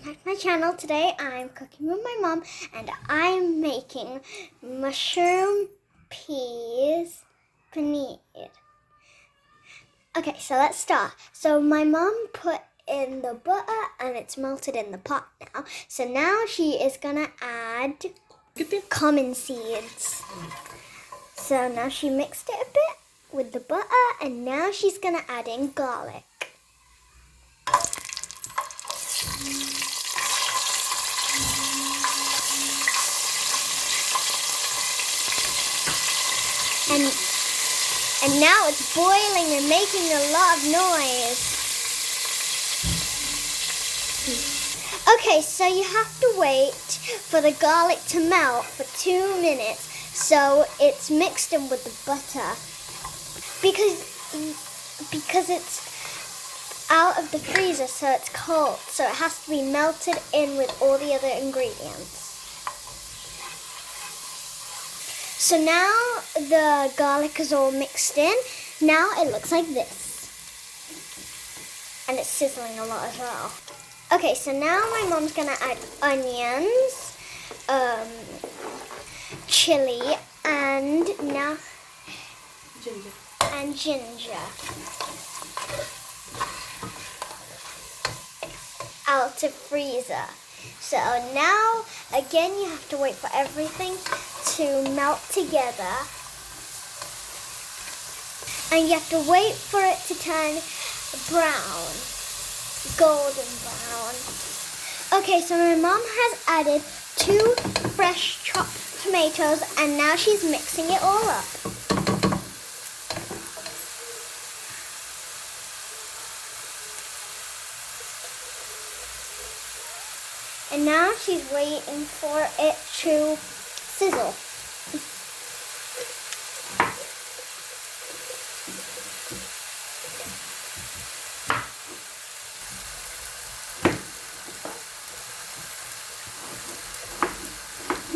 back to my channel. Today I'm cooking with my mom and I'm making mushroom peas paneen. Okay, so let's start. So my mom put in the butter and it's melted in the pot now. So now she is gonna add common seeds. So now she mixed it a bit with the butter and now she's gonna add in garlic. And now it's boiling and making a lot of noise. Okay, so you have to wait for the garlic to melt for 2 minutes so it's mixed in with the butter. Because it's out of the freezer, so it's cold, so it has to be melted in with all the other ingredients. So now the garlic is all mixed in. Now it looks like this. And it's sizzling a lot as well. Okay, so now my mom's gonna add onions, chili, and ginger. Out of freezer. So now, again, you have to wait for everything to melt together. And you have to wait for it to turn brown, golden brown. Okay, so my mom has added 2 fresh chopped tomatoes and now she's mixing it all up. And now she's waiting for it to sizzle.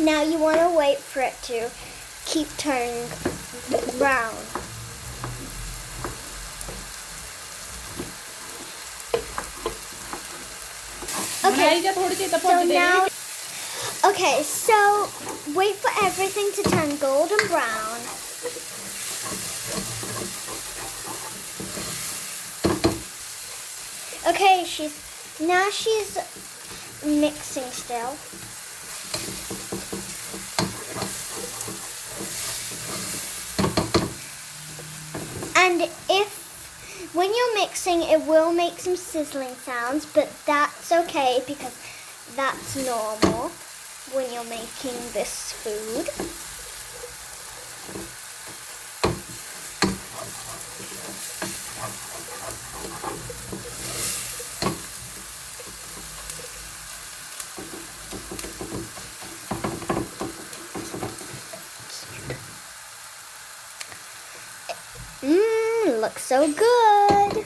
Now you want to wait for it to keep turning brown. So wait for everything to turn golden brown. Okay, she's mixing still. And when you're mixing, it will make some sizzling sounds, but that's okay because that's normal when you're making this food. Looks so good.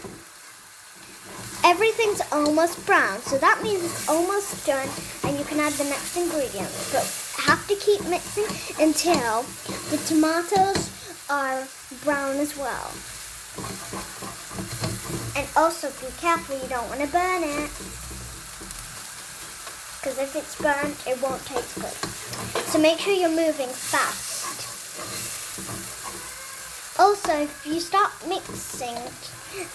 Everything's almost brown, so that means it's almost done and you can add the next ingredients. But have to keep mixing until the tomatoes are brown as well. And also be careful, you don't want to burn it. Because if it's burnt, it won't taste good. So make sure you're moving fast. Also, if you stop mixing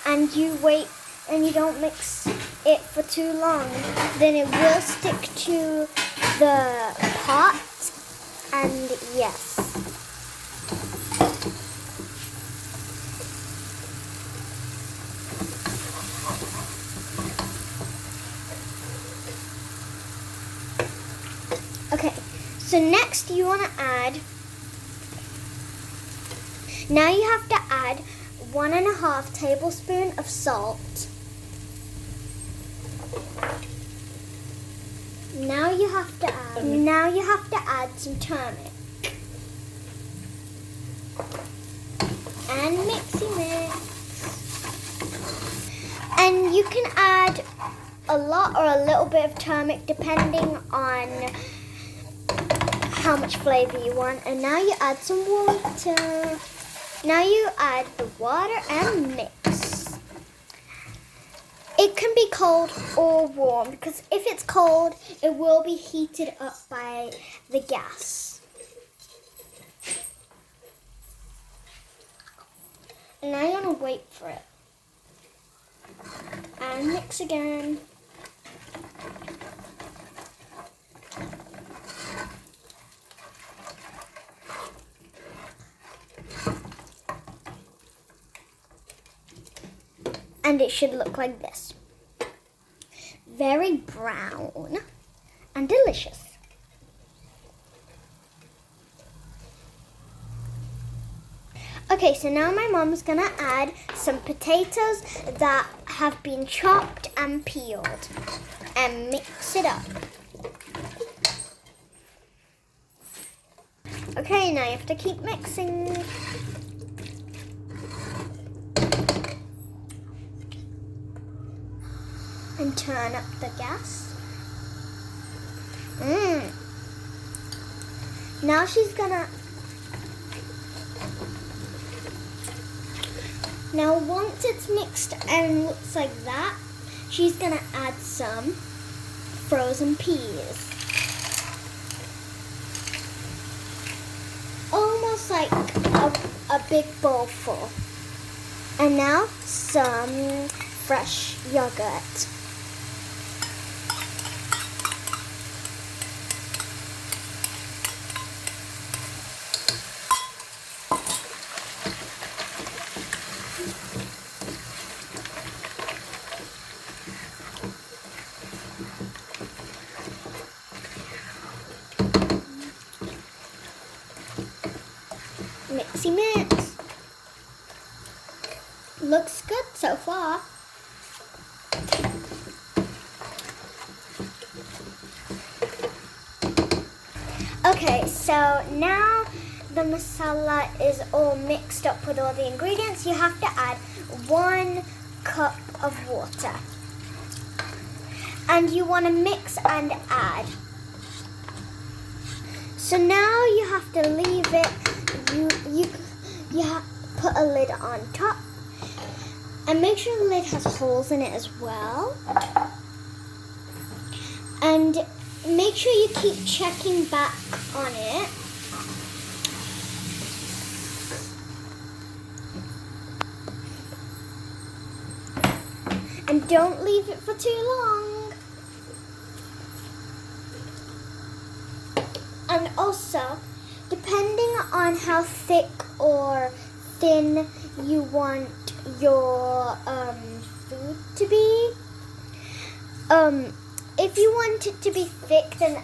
and you wait and you don't mix it for too long, then it will stick to the pot, and yes. Okay, so next you want to add, now you have to add 1.5 tablespoons of salt. Now you have to add some turmeric. And mix. And you can add a lot or a little bit of turmeric depending on how much flavor you want. And now you add some water. Now you add the water and mix. It can be cold or warm because if it's cold, it will be heated up by the gas. And now you're going to wait for it. And mix again. And it should look like this. Very brown and delicious. Okay, so now my mom's gonna add some potatoes that have been chopped and peeled and mix it up. Okay, now you have to keep mixing. And turn up the gas. Now she's gonna... Now once it's mixed and looks like that, she's gonna add some frozen peas. Almost like a big bowl full. And now some fresh yogurt. Mixy mix. Looks good so far. Okay, so now the masala is all mixed up with all the ingredients. You have to add 1 cup of water. And you want to mix and add. So now you have to leave it. You put a lid on top. And make sure the lid has holes in it as well. And make sure you keep checking back on it. And don't leave it for too long. And also, depending on how thick or thin you want your food to be, if you want it to be thick, then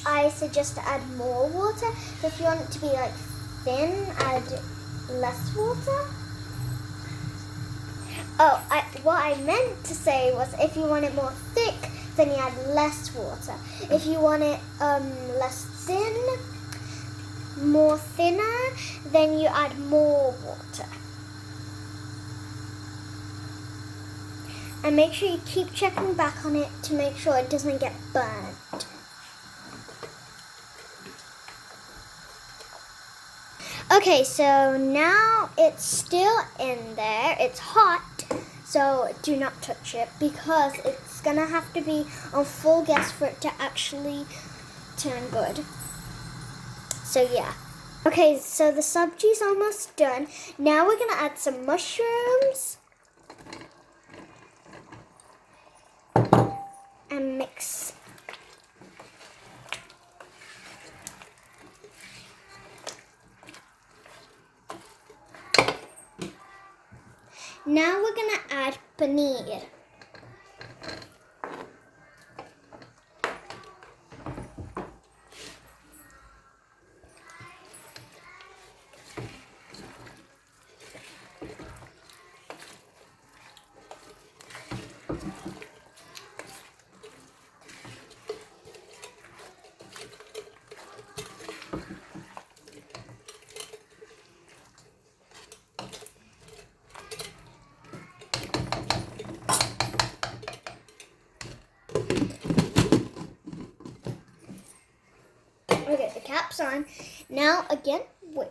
I suggest to add more water. If you want it to be like thin, add less water. Oh, what I meant to say was if you want it more thick, then you add less water. If you want it less thin, more thinner, then you add more water. And make sure you keep checking back on it to make sure it doesn't get burnt. Okay, so now it's still in there. It's hot, so do not touch it because it's gonna have to be on full gas for it to actually turn good. So yeah. Okay, so the sabji's almost done. Now we're gonna add some mushrooms. And mix. Now we're gonna add paneen. Okay, the cap's on. Now again, wait.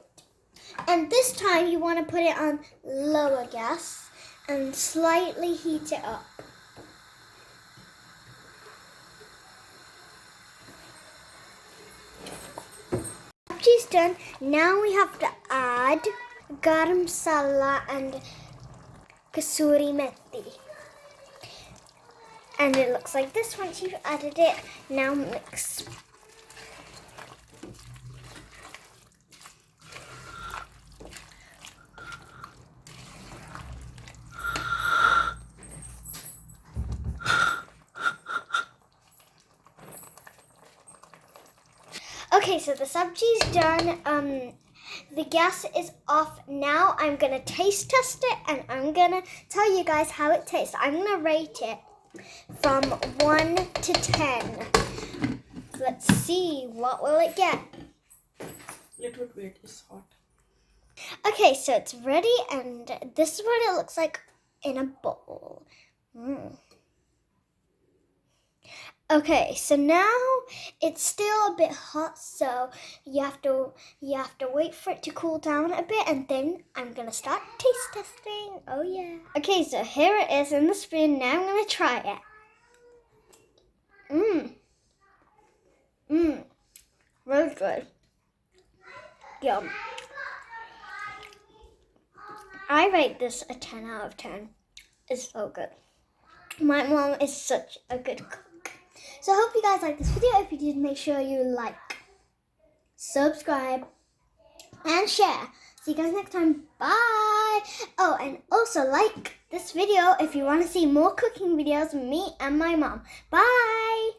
And this time you want to put it on lower gas and slightly heat it up. done. Now we have to add garam masala and kasuri methi. And it looks like this once you've added it. Now mix. Okay, so the sabji's done. The gas is off. Now I'm gonna taste test it and I'm gonna tell you guys how it tastes. I'm gonna rate it from 1 to 10. Let's see, what will it get? Little bit wait, it's hot. Okay, so it's ready and this is what it looks like in a bowl. Okay, so now it's still a bit hot, so you have to wait for it to cool down a bit, and then I'm gonna start taste testing. Oh yeah. Okay, so here it is in the spoon. Now I'm gonna try it. Really good. Yum. I rate this a 10 out of 10. It's so good. My mom is such a good cook. So I hope you guys liked this video. If you did, make sure you like, subscribe, and share. See you guys next time. Bye. Oh, and also like this video if you want to see more cooking videos of me and my mom. Bye.